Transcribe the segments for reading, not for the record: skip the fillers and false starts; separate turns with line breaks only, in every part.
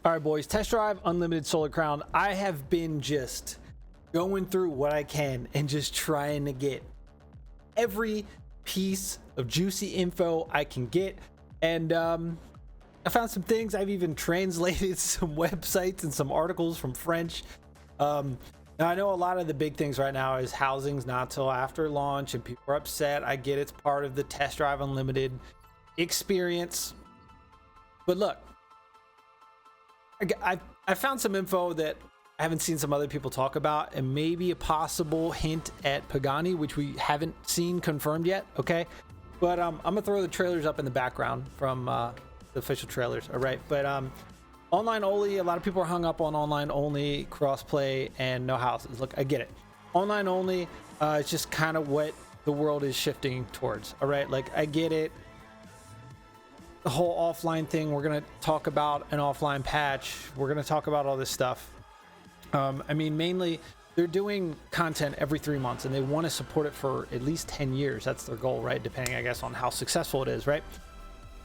All right, boys, test drive Unlimited Solar Crown. I have been just going through what I can and just trying to get every piece of juicy info I can get. And I found some things. I've even translated some websites and some articles from French. Now I know a lot of the big things right now is housing's not till after launch and people are upset. I get it's part of the test drive Unlimited experience. But look, I found some info that I haven't seen some other people talk about, and maybe a possible hint at Pagani, which we haven't seen confirmed yet. Okay, but I'm gonna throw the trailers up in the background from the official trailers. All right, but online only. A lot of people are hung up on online only, crossplay, and no houses. Look, I get it. Online only. It's just kind of what the world is shifting towards. All right, like I get it. The whole offline thing, we're going to talk about an offline patch. We're going to talk about all this stuff. I mean, mainly they're doing content every 3 months and they want to support it for at least 10 years. That's their goal, right? Depending, I guess, on how successful it is, right?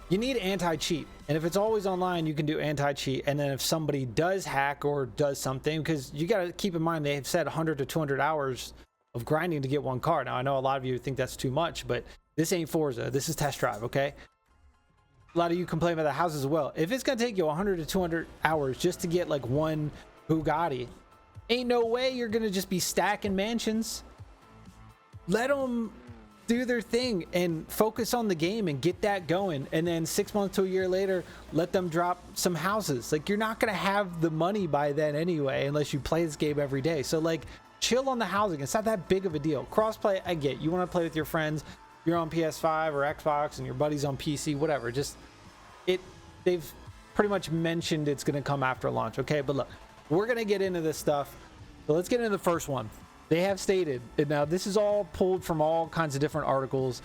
You need anti-cheat. And if it's always online, you can do anti-cheat. And then if somebody does hack or does something, because you got to keep in mind, they've said 100 to 200 hours of grinding to get one car. Now, I know a lot of you think that's too much, but this ain't Forza. This is test drive, okay? A lot of you complain about the houses as well. If it's gonna take you 100 to 200 hours just to get like one Bugatti, ain't no way you're gonna just be stacking mansions. Let them do their thing and focus on the game and get that going. And then 6 months to a year later, let them drop some houses. Like, you're not gonna have the money by then anyway, unless you play this game every day. So like, chill on the housing. It's not that big of a deal. Crossplay, I get. You want to play with your friends. You're on PS5 or Xbox and your buddy's on PC, whatever. Just they've pretty much mentioned it's going to come after launch. Okay, but look, we're going to get into this stuff. So let's get into the first one. They have stated, and now this is all pulled from all kinds of different articles.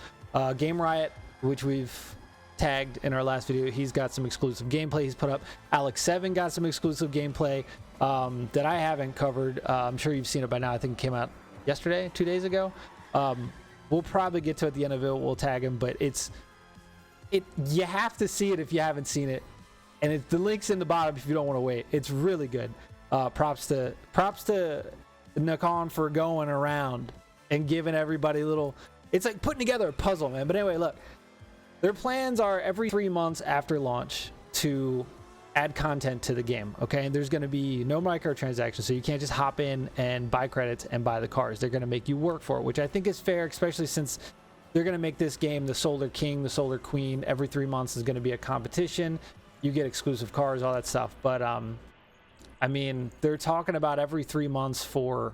Game Riot, which we've tagged in our last video, he's got some exclusive gameplay he's put up. AlexVII got some exclusive gameplay that I haven't covered. I'm sure you've seen it by now. I think it came out yesterday, 2 days ago. We'll probably get to it at the end of it. We'll tag him, but you have to see it if you haven't seen it, and the link's in the bottom if you don't want to wait. It's really good. Props to Nakon for going around and giving everybody little. It's like putting together a puzzle, man. But anyway, look, their plans are every 3 months after launch to add content to the game. Okay, and there's going to be no microtransactions, so you can't just hop in and buy credits and buy the cars. They're going to make you work for it, which I think is fair, especially since they're going to make this game the Solar King, the Solar Queen. Every 3 months is going to be a competition. You get exclusive cars, all that stuff. But I mean, they're talking about every 3 months for,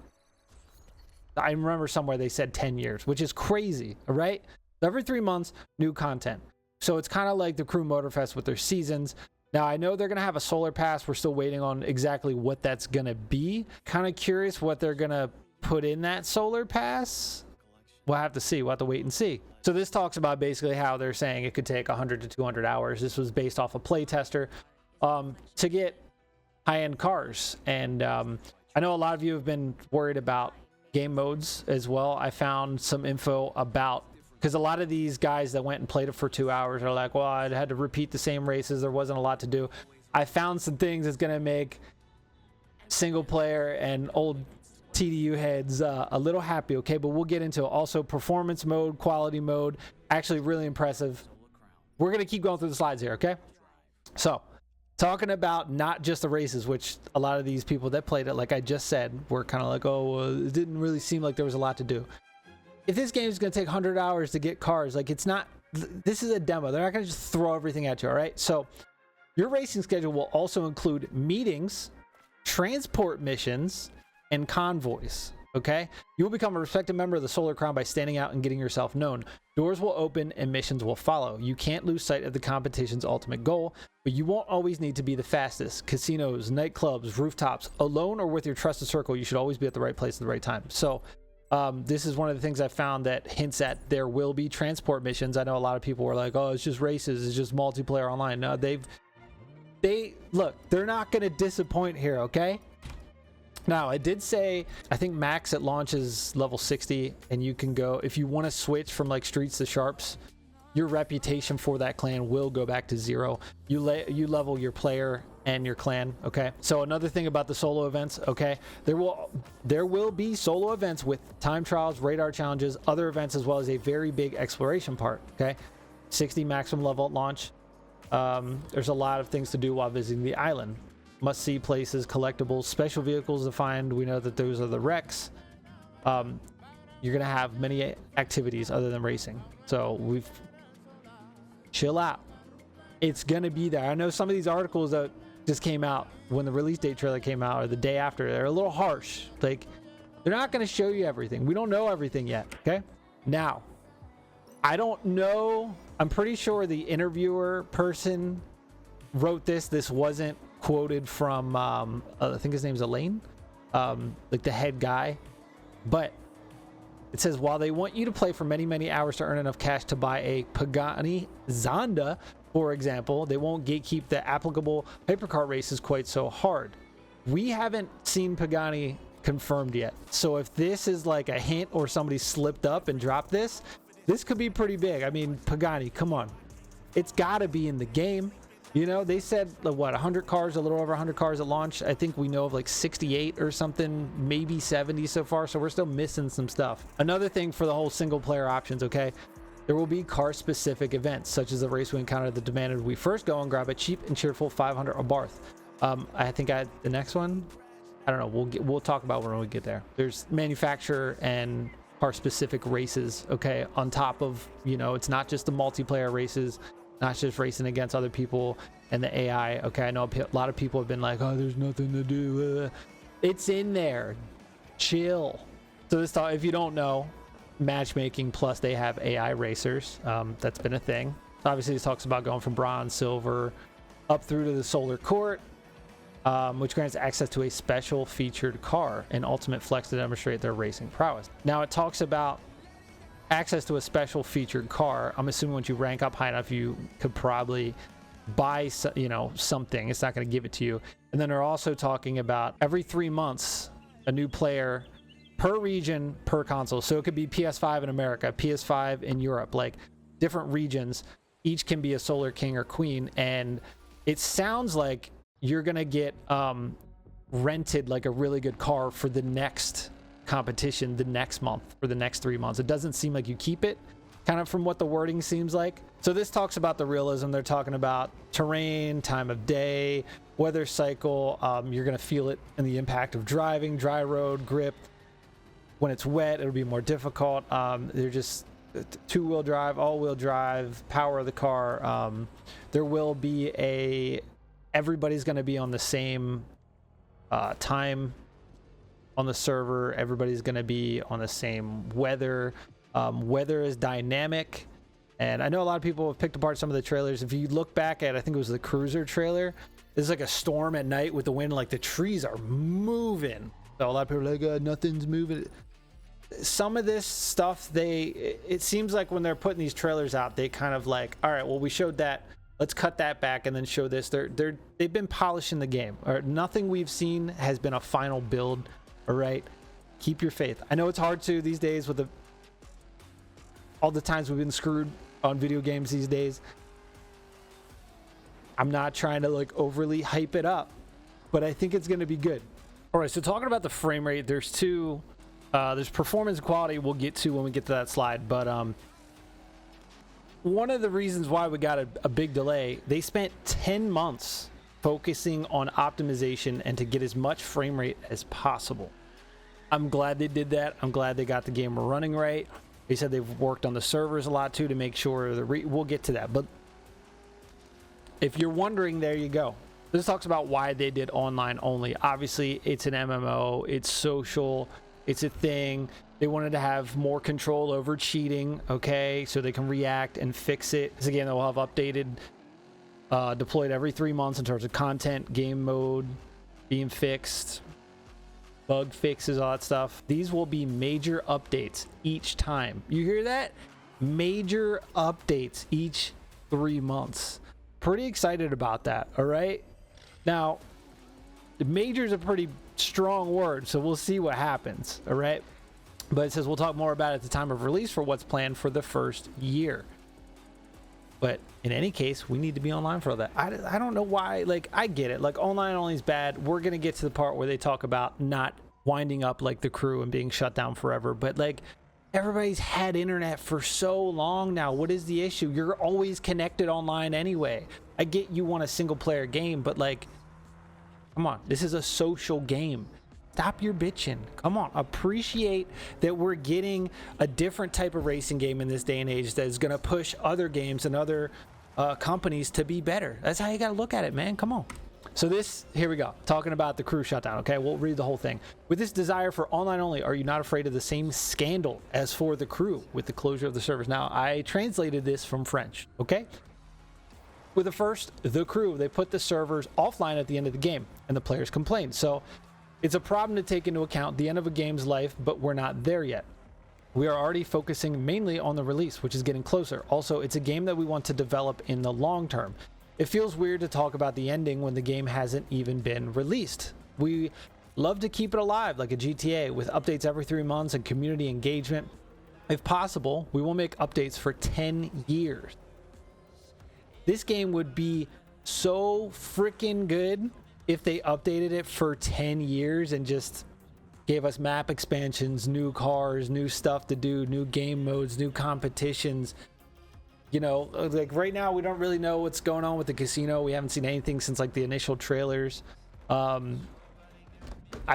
I remember somewhere they said 10 years, which is crazy. All right, every 3 months, new content. So it's kind of like the Crew Motorfest with their seasons. Now, I know they're going to have a solar pass. We're still waiting on exactly what that's going to be. Kind of curious what they're going to put in that solar pass. We'll have to see. We'll have to wait and see. So this talks about basically how they're saying it could take 100 to 200 hours. This was based off a playtester to get high-end cars. And I know a lot of you have been worried about game modes as well. I found some info about, because a lot of these guys that went and played it for 2 hours are like, well, I had to repeat the same races. There wasn't a lot to do. I found some things that's going to make single player and old TDU heads a little happy, okay? But we'll get into it. Also, performance mode, quality mode, actually really impressive. We're going to keep going through the slides here, okay? So, talking about not just the races, which a lot of these people that played it, like I just said, were kind of like, oh, well, it didn't really seem like there was a lot to do. If this game is going to take 100 hours to get cars, like, it's not, this is a demo. They're not going to just throw everything at you, all right? So your racing schedule will also include meetings, transport missions, and convoys, okay? You will become a respected member of the Solar Crown by standing out and getting yourself known. Doors will open and missions will follow. You can't lose sight of the competition's ultimate goal, but you won't always need to be the fastest. Casinos, nightclubs, rooftops, alone or with your trusted circle, you should always be at the right place at the right time. So this is one of the things I found that hints at there will be transport missions. I know a lot of people were like, oh, it's just races, it's just multiplayer online. No, look, they're not going to disappoint here, okay? Now, I did say, I think max at launch is level 60, and you can go, if you want to switch from like streets to sharps, your reputation for that clan will go back to 0. You level your player and your clan. Okay, so another thing about the solo events, okay, there will be solo events with time trials, radar challenges, other events, as well as a very big exploration part. Okay, 60 maximum level at launch. There's a lot of things to do while visiting the island. Must see places, collectibles, special vehicles to find. We know that those are the wrecks. You're gonna have many activities other than racing, so chill out. It's gonna be there. I know some of these articles that just came out when the release date trailer came out or the day after, they're a little harsh. Like, they're not gonna show you everything. We don't know everything yet. Okay, now I don't know, I'm pretty sure the interviewer person wrote this wasn't quoted from I think his name's Elaine, like the head guy, but it says, while they want you to play for many hours to earn enough cash to buy a Pagani Zonda, for example, they won't gatekeep the applicable hypercar races quite so hard. We haven't seen Pagani confirmed yet, so if this is like a hint or somebody slipped up and dropped this could be pretty big. I mean, Pagani, come on, it's got to be in the game. You know, they said what, 100 cars, a little over 100 cars at launch. I think we know of like 68 or something, maybe 70 so far, so we're still missing some stuff. Another thing for the whole single player options, okay, there will be car specific events such as the race we encountered that demanded we first go and grab a cheap and cheerful 500 a Barth. I think the next one, I don't know, we'll talk about when we get there. There's manufacturer and car specific races, okay, on top of, you know, it's not just the multiplayer races, not just racing against other people and the AI. Okay, I know a lot of people have been like, oh, there's nothing to do. It's in there. Chill. So this, if you don't know, matchmaking plus they have AI racers. That's been a thing. So obviously this talks about going from bronze, silver, up through to the solar court, which grants access to a special featured car and ultimate flex to demonstrate their racing prowess. Now it talks about access to a special featured car. I'm assuming once you rank up high enough, you could probably buy, you know, something. It's not going to give it to you. And then they're also talking about every 3 months, a new player per region, per console. So it could be PS5 in America, PS5 in Europe, like different regions. Each can be a solar king or queen. And it sounds like you're going to get rented like a really good car for the next competition the next month for the next 3 months. It doesn't seem like you keep it, kind of from what the wording seems like. So this talks about the realism. They're talking about terrain, time of day, weather cycle. You're going to feel it in the impact of driving, dry road, grip. When it's wet, it'll be more difficult. They're just two-wheel drive, all-wheel drive, power of the car. There will be everybody's going to be on the same time on the server. Everybody's going to be on the same weather. Weather is dynamic, and I know a lot of people have picked apart some of the trailers. If you look back at, I think it was the Cruiser trailer, there's like a storm at night with the wind, like the trees are moving. So a lot of people are like, nothing's moving. Some of this stuff, it seems like when they're putting these trailers out, they kind of like, all right, well, we showed that, let's cut that back and then show this. They've been polishing the game. Or nothing we've seen has been a final build. All right, keep your faith. I know it's hard to these days with all the times we've been screwed on video games these days. I'm not trying to like overly hype it up, but I think it's going to be good. All right, so talking about the frame rate, there's two. There's performance and quality we'll get to when we get to that slide, but one of the reasons why we got a big delay, they spent 10 months focusing on optimization and to get as much frame rate as possible. I'm glad they did that. I'm glad they got the game running right. They said they've worked on the servers a lot too to make sure we'll get to that. But if you're wondering, there you go. This talks about why they did online only. Obviously, it's an MMO. It's social. It's a thing. They wanted to have more control over cheating, okay, so they can react and fix it. Because again, they'll have updated, deployed every 3 months in terms of content, game mode being fixed, bug fixes, all that stuff. These will be major updates each time. You hear that? Major updates each 3 months. Pretty excited about that, all right? Now, major is a pretty strong word, so we'll see what happens, all right? But it says we'll talk more about it at the time of release for what's planned for the first year. But in any case, we need to be online for all that. I don't know why. Like, I get it. Like, online only is bad. We're going to get to the part where they talk about not winding up like the crew and being shut down forever. But like, everybody's had internet for so long now. What is the issue? You're always connected online anyway. I get you want a single player game, but like, come on, this is a social game. Stop your bitching. Come on, appreciate that we're getting a different type of racing game in this day and age that is going to push other games and other companies to be better. That's how you got to look at it, man. Come on. So here we go, talking about the crew shutdown. Okay, we'll read the whole thing. With this desire for online only, are you not afraid of the same scandal as for the crew with the closure of the servers? Now, I translated this from French, okay? With the crew, they put the servers offline at the end of the game, and the players complained. So it's a problem to take into account the end of a game's life, but we're not there yet. We are already focusing mainly on the release, which is getting closer. Also, it's a game that we want to develop in the long term. It feels weird to talk about the ending when the game hasn't even been released. We love to keep it alive like a GTA with updates every 3 months and community engagement. If possible, we will make updates for 10 years. This game would be so freaking good if they updated it for 10 years and just gave us map expansions, new cars, new stuff to do, new game modes, new competitions. You know, like right now we don't really know what's going on with the casino. We haven't seen anything since like the initial trailers. I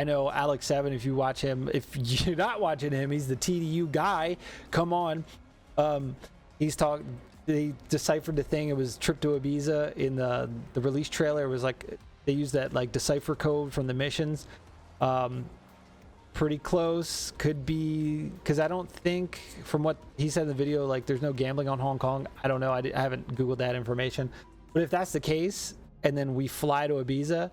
know AlexVII, if you watch him, if you're not watching him, he's the TDU guy. Come on. They deciphered the thing. It was Trip to Ibiza in the release trailer. It was like they used that like decipher code from the missions. Pretty close. Could be, because I don't think, from what he said in the video, like there's no gambling on Hong Kong. I don't know. I haven't Googled that information. But if that's the case, and then we fly to Ibiza,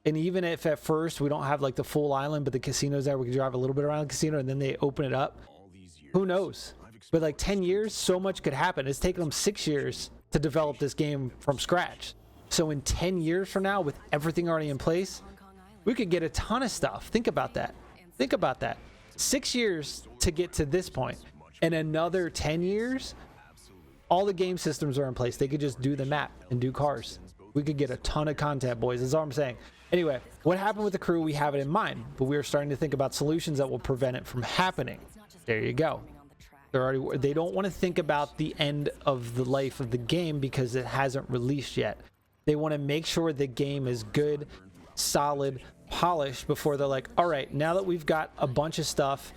and even if at first we don't have like the full island, but the casino's there, we can drive a little bit around the casino, and then they open it up. Who knows? But like 10 years, so much could happen. It's taken them 6 years to develop this game from scratch. So in 10 years from now, with everything already in place, we could get a ton of stuff. Think about that. Think about that. 6 years to get to this point, and another 10 years, all the game systems are in place. They could just do the map and do cars. We could get a ton of content, boys. That's all I'm saying. Anyway, what happened with the crew, we have it in mind, but we are starting to think about solutions that will prevent it from happening. There you go. They don't want to think about the end of the life of the game because it hasn't released yet. They want to make sure the game is good, solid, polished before they're like, all right, now that we've got a bunch of stuff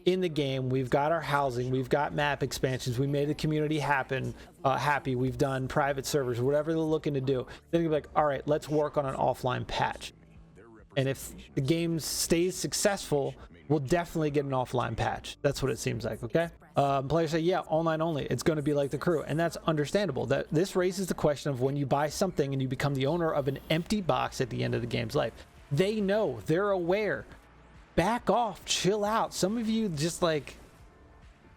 in the game, we've got our housing, we've got map expansions, we made the community happy, we've done private servers, whatever they're looking to do, then you're like, all right, let's work on an offline patch. And if the game stays successful, we'll definitely get an offline patch. That's what it seems like. Okay. Players say, yeah, online only, it's going to be like the crew, and that's understandable. That this raises the question of when you buy something and you become the owner of an empty box at the end of the game's life. They know, they're aware. Back off, chill out. Some of you just like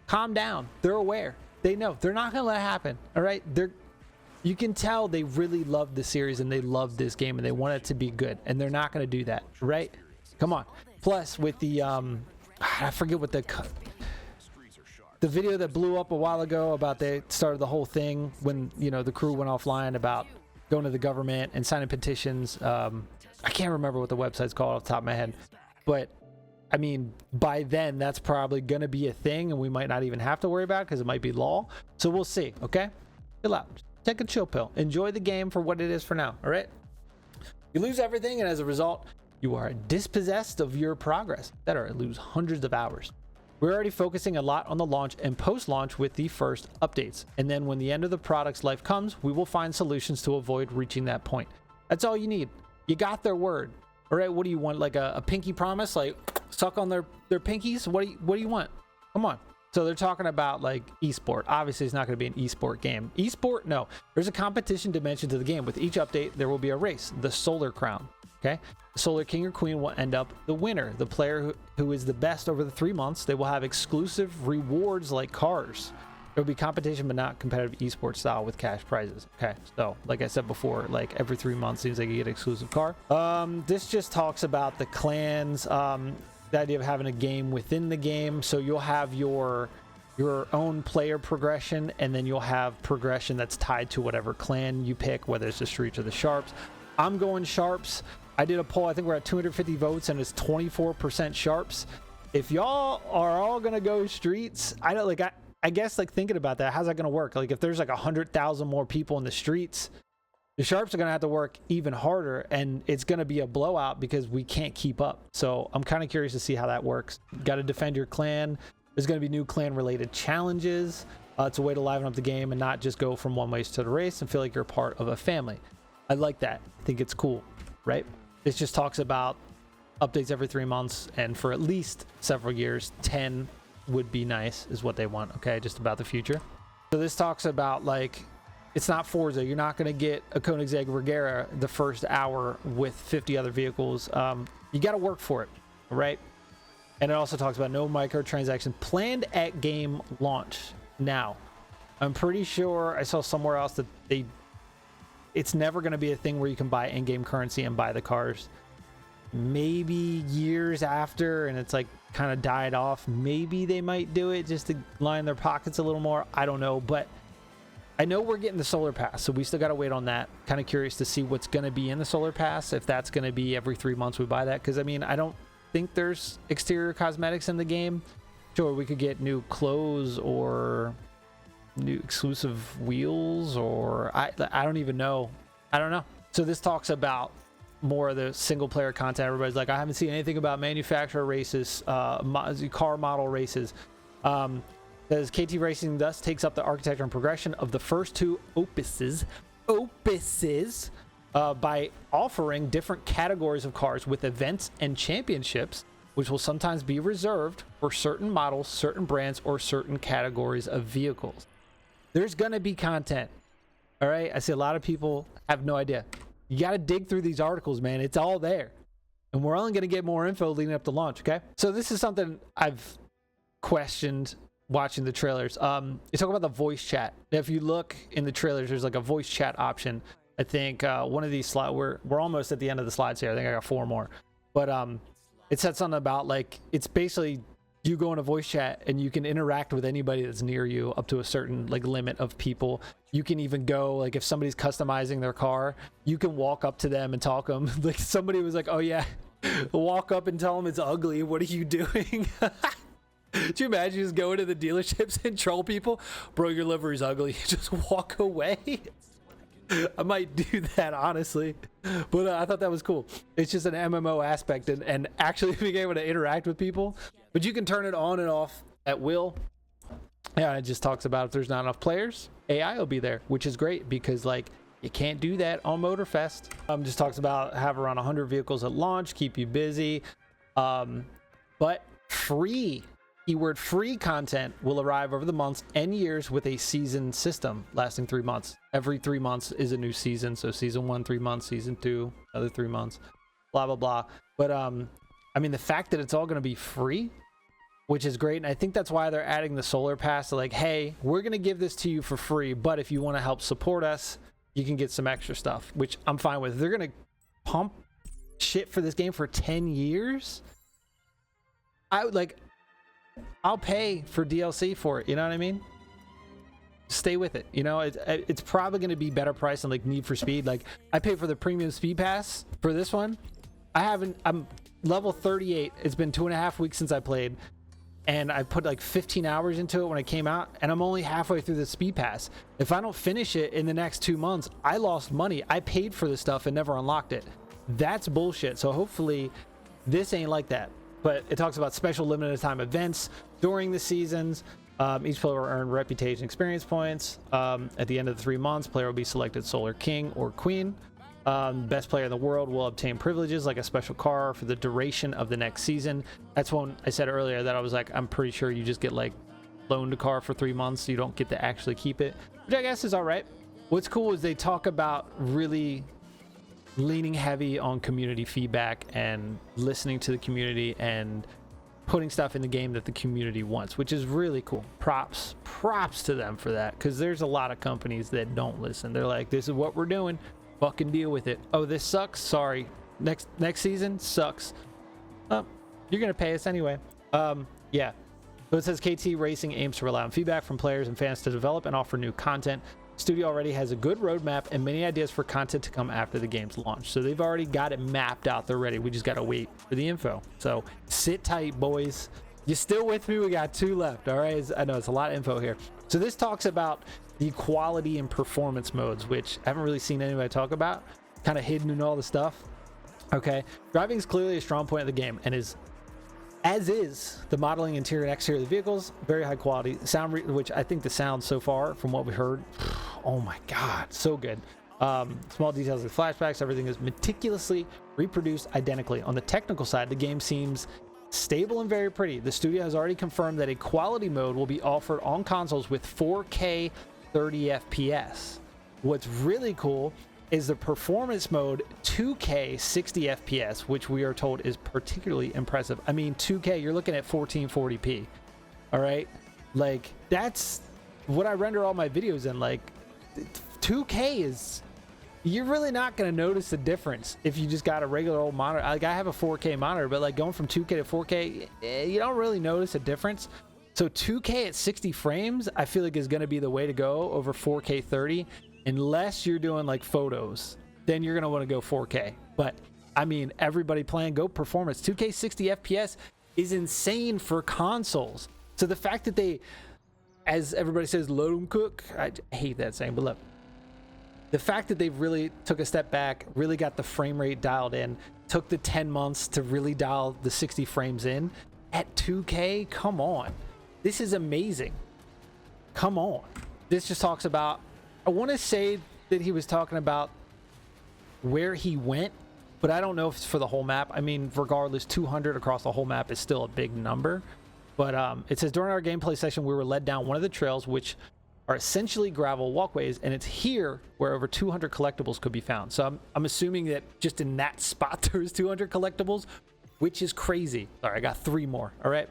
calm down. They're aware. They know. They're not gonna let it happen. All right. You can tell they really love the series and they love this game and they want it to be good, and they're not gonna do that. Right? Come on. Plus, with the I forget what the video that blew up a while ago about they started the whole thing when, you know, the crew went offline about going to the government and signing petitions. I can't remember what the website's called off the top of my head, but I mean, by then that's probably going to be a thing and we might not even have to worry about it because it might be law. So we'll see. Okay. Chill out. Take a chill pill. Enjoy the game for what it is for now. All right. You lose everything, and as a result, you are dispossessed of your progress. Better lose hundreds of hours. We're already focusing a lot on the launch and post-launch with the first updates. And then when the end of the product's life comes, we will find solutions to avoid reaching that point. That's all you need. You got their word. All right, what do you want? Like a pinky promise? Like suck on their pinkies? What do you want? Come on. So they're talking about like esport. Obviously, it's not going to be an esport game. Esport? No. There's a competition dimension to the game. With each update, there will be a race, the Solar Crown. Okay? The Solar King or Queen will end up the winner. The player who is the best over the 3 months, they will have exclusive rewards like cars. There will be competition, but not competitive esports style with cash prizes. Okay, so like I said before, like every 3 months seems like you get an exclusive car. This just talks about the clans, the idea of having a game within the game. So you'll have your your own player progression, and then you'll have progression that's tied to whatever clan you pick, whether it's the Streets or the Sharps. I'm going Sharps. I did a poll. I think we're at 250 votes, and it's 24% Sharps. If y'all are all gonna go Streets, I don't like. I guess like thinking about that, how's that gonna work? Like if there's like 100,000 more people in the Streets, the Sharps are gonna have to work even harder, and it's gonna be a blowout because we can't keep up. So I'm kind of curious to see how that works. Got to defend your clan. There's going to be new clan-related challenges. It's a way to liven up the game and not just go from one race to the race and feel like you're part of a family. I like that. I think it's cool, right? This just talks about updates every 3 months, and for at least several years. 10 would be nice, is what they want, okay? Just about the future. So this talks about, like, it's not Forza. You're not going to get a Koenigsegg Regera the first hour with 50 other vehicles. You got to work for it, right? And it also talks about no microtransactions planned at game launch. Now, I'm pretty sure I saw somewhere else that it's never going to be a thing where you can buy in-game currency and buy the cars. Maybe years after, and it's like kind of died off. Maybe they might do it just to line their pockets a little more. I don't know, but I know we're getting the Solar Pass, so we still got to wait on that. Kind of curious to see what's going to be in the Solar Pass, if that's going to be every 3 months we buy that. Because, I mean, I don't think there's exterior cosmetics in the game. Sure, we could get new clothes or new exclusive wheels, or I don't even know. I don't know. So this talks about more of the single player content. Everybody's like, I haven't seen anything about manufacturer races, car model races. Says KT Racing thus takes up the architecture and progression of the first two opuses by offering different categories of cars with events and championships, which will sometimes be reserved for certain models, certain brands, or certain categories of vehicles. There's gonna be content. All right, I see a lot of people have no idea. You got to dig through these articles, man. It's all there, and we're only gonna get more info leading up to launch. Okay, so this is something I've questioned watching the trailers. You talk about the voice chat. If you look in the trailers, there's like a voice chat option. I think one of these slides, we're almost at the end of the slides here. I think I got 4 more, but it said something about, like, it's basically you go in a voice chat and you can interact with anybody that's near you up to a certain like limit of people. You can even go, like, if somebody's customizing their car, you can walk up to them and talk to them. Like, somebody was like, oh yeah, walk up and tell them it's ugly. What are you doing? Could you imagine just going to the dealerships and troll people? Bro, your livery's ugly. Just walk away. I might do that, honestly, but I thought that was cool. It's just an MMO aspect, and actually being able to interact with people, but you can turn it on and off at will. Yeah, it just talks about if there's not enough players, AI will be there, which is great because, like, you can't do that on Motorfest. Just talks about have around 100 vehicles at launch, keep you busy, but free. Keyword free content will arrive over the months and years with a season system lasting 3 months. Every 3 months is a new season. So season 1, 3 months, season 2, another 3 months, blah, blah, blah. But I mean, the fact that it's all going to be free, which is great. And I think that's why they're adding the Solar Pass. They're like, hey, we're going to give this to you for free, but if you want to help support us, you can get some extra stuff, which I'm fine with. They're going to pump shit for this game for 10 years. I'll pay for DLC for it. You know what I mean? Stay with it. You know, it's probably going to be better price than like Need for Speed. Like, I pay for the premium speed pass for this one. I'm level 38. It's been 2.5 weeks since I played, and I put like 15 hours into it when it came out, and I'm only halfway through the speed pass. If I don't finish it in the next 2 months, I lost money. I paid for this stuff and never unlocked it. That's bullshit. So hopefully this ain't like that. But it talks about special limited time events during the seasons. Each player will earn reputation experience points. At the end of the 3 months, player will be selected Solar King or Queen. Best player in the world will obtain privileges like a special car for the duration of the next season. That's when I said earlier that I was like, I'm pretty sure you just get like loaned a car for 3 months. So you don't get to actually keep it, which I guess is all right. What's cool is they talk about really leaning heavy on community feedback and listening to the community and putting stuff in the game that the community wants, which is really cool. Props to them for that, because there's a lot of companies that don't listen. They're like, this is what we're doing, fucking deal with it. Oh, this sucks, sorry, next season sucks. Oh, you're gonna pay us anyway. Yeah, So it says KT Racing aims to rely on feedback from players and fans to develop and offer new content. Studio already has a good roadmap and many ideas for content to come after the game's launch. So they've already got it mapped out. They're ready. We just got to wait for the info. So sit tight, boys. You still with me? We got 2 left. All right. I know it's a lot of info here. So this talks about the quality and performance modes, which I haven't really seen anybody talk about. Kind of hidden in all the stuff. Okay. Driving is clearly a strong point of the game and is the modeling interior and exterior of the vehicles, very high quality. Sound, which I think the sound so far from what we heard, oh my God, so good. Small details like flashbacks, everything is meticulously reproduced identically. On the technical side, the game seems stable and very pretty. The studio has already confirmed that a quality mode will be offered on consoles with 4K 30 FPS. What's really cool is the performance mode 2K 60 FPS, which we are told is particularly impressive. I mean, 2K, you're looking at 1440p. All right, like that's what I render all my videos in. Like 2K is, you're really not going to notice the difference if you just got a regular old monitor. Like I have a 4K monitor, but like going from 2K to 4K, you don't really notice a difference. So 2K at 60 frames, I feel like is going to be the way to go over 4K 30. Unless you're doing like photos, then you're going to want to go 4K. But I mean, everybody playing, go performance. 2K 60 FPS is insane for consoles. So the fact that they, as everybody says, let them cook. I hate that saying, but look, the fact that they've really took a step back, really got the frame rate dialed in, took the 10 months to really dial the 60 frames in at 2K. Come on. This is amazing. Come on. This just talks about, I want to say that he was talking about where he went, but I don't know if it's for the whole map. I mean, regardless, 200 across the whole map is still a big number. But it says, during our gameplay session, we were led down one of the trails, which are essentially gravel walkways, and it's here where over 200 collectibles could be found. So I'm assuming that just in that spot, there's 200 collectibles, which is crazy. All right, I got 3 more. All right.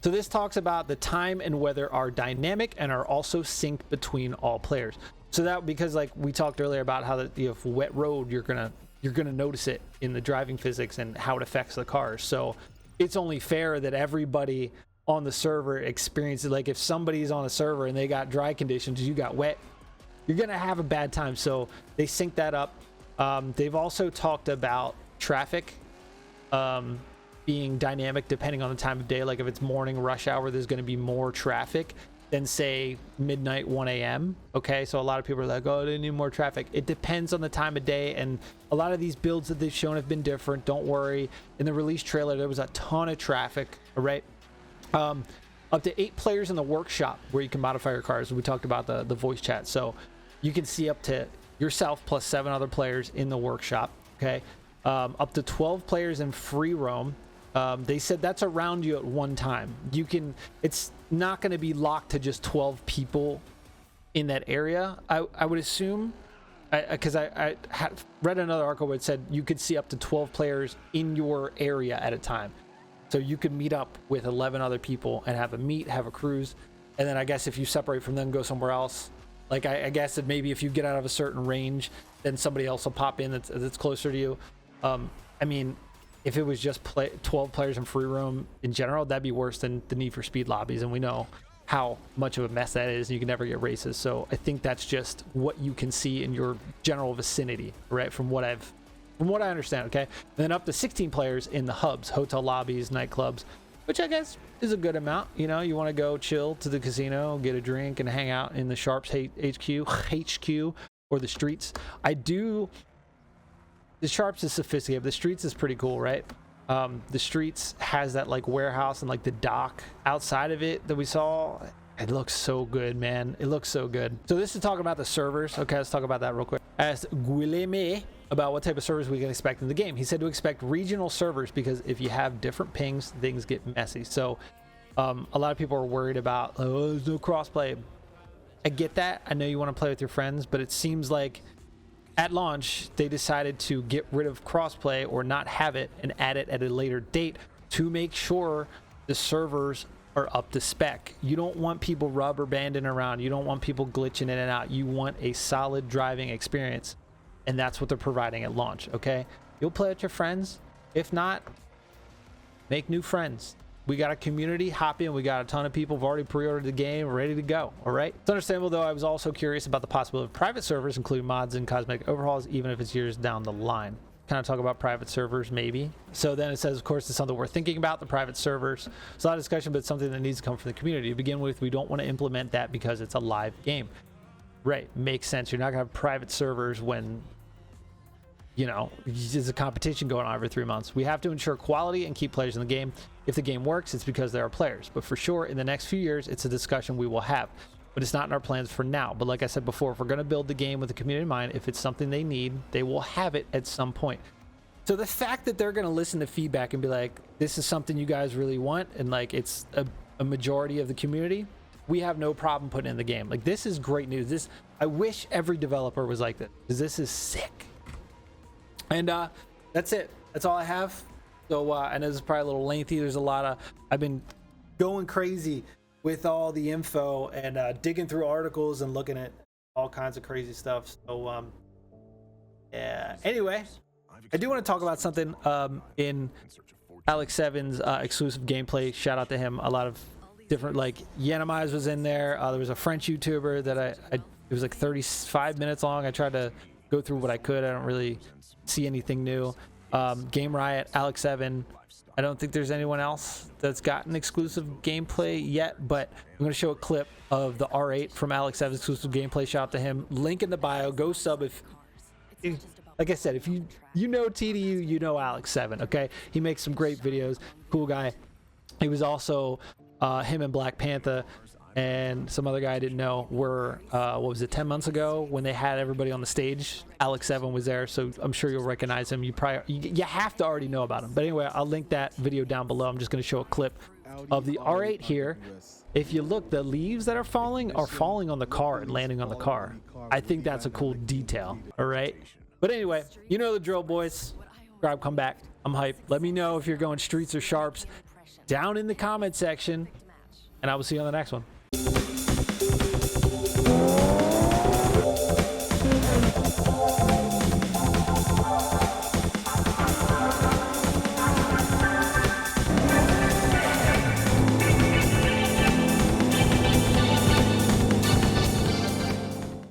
So this talks about the time and weather are dynamic and are also synced between all players. So that, because like we talked earlier about how that, you know, wet road, you're gonna notice it in the driving physics and how it affects the cars. So it's only fair that everybody on the server experiences, like if somebody's on a server and they got dry conditions, you got wet, you're gonna have a bad time. So they sync that up. They've also talked about traffic being dynamic depending on the time of day. Like if it's morning rush hour, there's going to be more traffic than say midnight 1 a.m. Okay, so a lot of people are like, oh, they need more traffic. It depends on the time of day, and a lot of these builds that they've shown have been different. Don't worry, in the release trailer there was a ton of traffic. All right, up to 8 players in the workshop where you can modify your cars. We talked about the voice chat, so you can see up to yourself plus 7 other players in the workshop. Okay, up to 12 players in free roam. They said that's around you at one time. You can, it's not going to be locked to just 12 people in that area. I would assume, because I read another article where it said you could see up to 12 players in your area at a time. So you could meet up with 11 other people and have a cruise. And then I guess if you separate from them, go somewhere else. Like I guess that maybe if you get out of a certain range, then somebody else will pop in that's closer to you. I mean, if it was just 12 players in free roam in general, that'd be worse than the Need for Speed lobbies, and we know how much of a mess that is. You can never get races. So I think that's just what you can see in your general vicinity, right? From what I understand. Okay, and then up to 16 players in the hubs, hotel lobbies, nightclubs, which I guess is a good amount. You know, you want to go chill to the casino, get a drink, and hang out in the Sharps HQ or the streets. The Sharps is sophisticated. The streets is pretty cool, right? The streets has that like warehouse and like the dock outside of it that we saw. It looks so good, man. It looks so good. So this is talking about the servers. Okay, let's talk about that real quick. Asked Guilherme about what type of servers we can expect in the game. He said to expect regional servers because if you have different pings, things get messy. So a lot of people are worried about, oh, there's no crossplay. I get that. I know you want to play with your friends, but it seems like at launch, they decided to get rid of crossplay or not have it and add it at a later date to make sure the servers are up to spec. You don't want people rubber banding around. You don't want people glitching in and out. You want a solid driving experience, and that's what they're providing at launch. Okay, you'll play with your friends. If not, make new friends. We got a community hopping. We got a ton of people who've already pre-ordered the game, ready to go. All right. It's understandable, though. I was also curious about the possibility of private servers, including mods and cosmetic overhauls, even if it's years down the line. Kind of talk about private servers, maybe. So then it says, of course, it's something we're thinking about, the private servers. It's a lot of discussion, but it's something that needs to come from the community. To begin with, we don't want to implement that because it's a live game. Right. Makes sense. You're not going to have private servers when, you know, there's a competition going on every 3 months. We have to ensure quality and keep players in the game. If the game works, it's because there are players. But for sure, in the next few years, it's a discussion we will have. But it's not in our plans for now. But like I said before, if we're going to build the game with the community in mind, if it's something they need, they will have it at some point. So the fact that they're going to listen to feedback and be like, this is something you guys really want, and like it's a majority of the community, we have no problem putting in the game. Like, this is great news. I wish every developer was like this, because this is sick. And that's it. That's all I have. So I know this is probably a little lengthy. There's a lot of, I've been going crazy with all the info and digging through articles and looking at all kinds of crazy stuff. So yeah. Anyway, I do want to talk about something in AlexVII's exclusive gameplay. Shout out to him. A lot of different, like, Yanamize was in there. There was a French YouTuber that it was like 35 minutes long. I tried to go through what I could. I don't really see anything new. Game Riot, AlexVII. I don't think there's anyone else that's gotten exclusive gameplay yet, but I'm going to show a clip of the R8 from AlexVII's exclusive gameplay. Shout out to him. Link in the bio. Go sub if like I said, if you know TDU, you know AlexVII. Okay, he makes some great videos. Cool guy. He was also him and Black Panther and some other guy I didn't know were what was it, 10 months ago when they had everybody on the stage. AlexVII was there, so I'm sure you'll recognize him. You have to already know about him. But anyway, I'll link that video down below. I'm just going to show a clip of the R8 here. If you look, the leaves that are falling on the car and landing on the car. I think that's a cool detail. All right, but anyway, you know the drill, boys. Subscribe, come back. I'm hyped. Let me know if you're going streets or sharps down in the comment section, and I will see you on the next one.